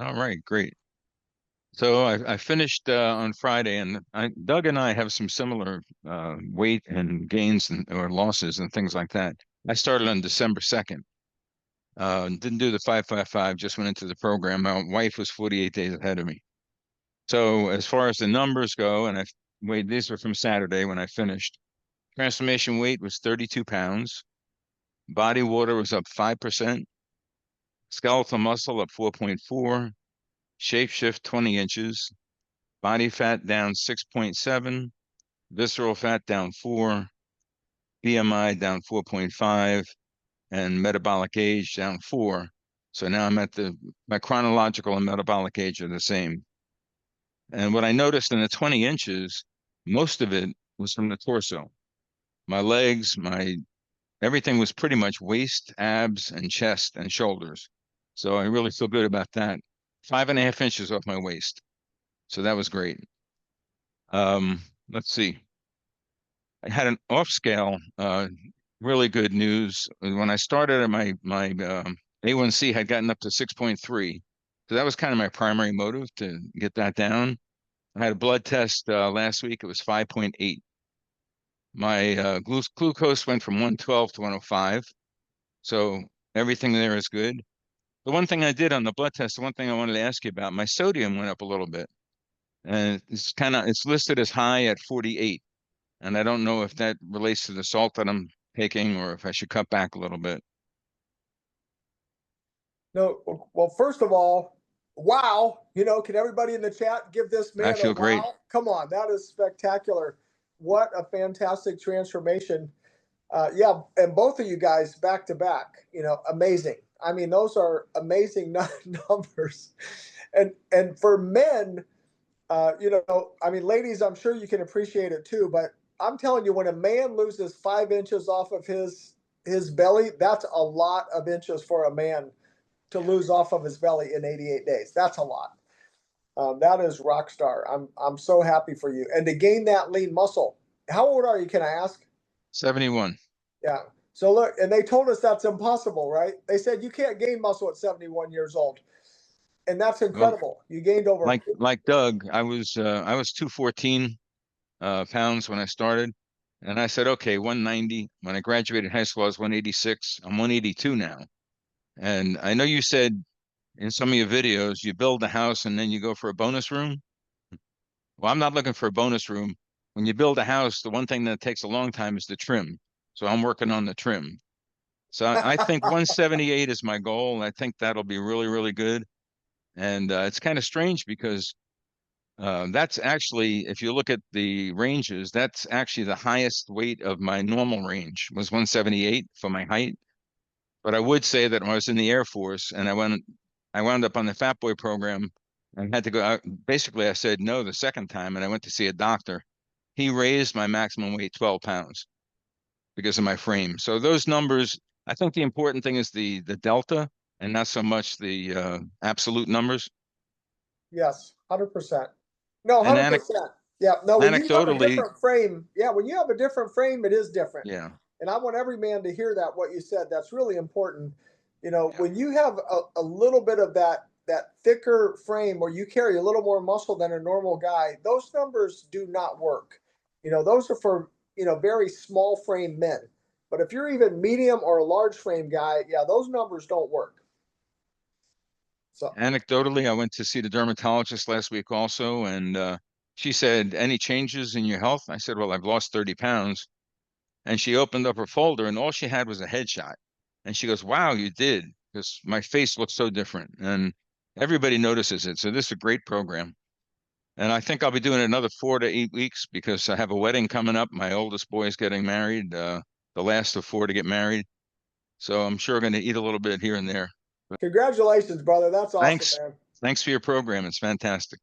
All right, great. So I finished on Friday, and Doug and I have some similar weight and gains or losses and things like that. I started on December 2nd. Didn't do the 555, just went into the program. My wife was 48 days ahead of me. So as far as the numbers go, and I weighed, these were from Saturday when I finished. Transformation weight was 32 pounds. Body water was up 5%. Skeletal muscle up 4.4. Shape shift 20 inches. Body fat down 6.7. Visceral fat down 4. BMI down 4.5. And metabolic age down 4. So now I'm at my chronological and metabolic age are the same. And what I noticed in the 20 inches, most of it was from the torso. My legs, everything was pretty much waist, abs, and chest and shoulders. So I really feel good about that. 5.5 inches off my waist. So that was great. Let's see. I had an off scale, really good news. When I started, my A1C had gotten up to 6.3. So that was kind of my primary motive to get that down. I had a blood test last week. It was 5.8. My glucose went from 112 to 105. So everything there is good. The one thing I did on the blood test, the one thing I wanted to ask you about, my sodium went up a little bit. And it's listed as high at 48. And I don't know if that relates to the salt that I'm taking or if I should cut back a little bit. No, well, first of all, wow. Can everybody in the chat give this I man a feel great. wow? Come on, that is spectacular. What a fantastic transformation. Yeah, and both of you guys back to back, amazing. I mean, those are amazing numbers. And for men, I mean, ladies, I'm sure you can appreciate it too, but I'm telling you, when a man loses 5 inches off of his belly, that's a lot of inches for a man to lose off of his belly in 88 days. That's a lot. That is rock star. I'm so happy for you. And to gain that lean muscle. How old are you? Can I ask? 71. Yeah. So look, and they told us that's impossible, right? They said you can't gain muscle at 71 years old, and that's Well, incredible. You gained over. like Doug, I was 214 pounds when I started. And I said, okay, 190. When I graduated high school, I was 186. I'm 182 now. And I know you said in some of your videos, you build a house and then you go for a bonus room. Well, I'm not looking for a bonus room. When you build a house, the one thing that takes a long time is the trim. So I'm working on the trim. So I think 178 is my goal. I think that'll be really, really good. And it's kind of strange because that's actually, if you look at the ranges, that's actually the highest weight of my normal range was 178 for my height. But I would say that when I was in the Air Force and I wound up on the Fat Boy program and had to go out. Basically, I said no the second time and I went to see a doctor. He raised my maximum weight 12 pounds because of my frame. So those numbers, I think the important thing is the delta and not so much the absolute numbers. Yes, 100%. No, And 100%. Yeah, no, when you have a anecdotally, different frame, yeah, when you have a different frame, it is different. yeah, And I want every man to hear that, what you said. That's really important. yeah. When you have a little bit of that thicker frame where you carry a little more muscle than a normal guy, those numbers do not work. Those are for, very small frame men. But if you're even medium or a large frame guy, yeah, those numbers don't work. So Anecdotally, I went to see the dermatologist last week also, and she said, "Any changes in your health?" I said, "Well, I've lost 30 pounds." And she opened up her folder, and all she had was a headshot. And she goes, "Wow, you did," because my face looks so different, and everybody notices it. So this is a great program, and I think I'll be doing another 4 to 8 weeks because I have a wedding coming up. My oldest boy is getting married, the last of 4 to get married. So I'm sure going to eat a little bit here and there. But congratulations, brother. That's awesome, thanks, man. thanks for your program. It's fantastic.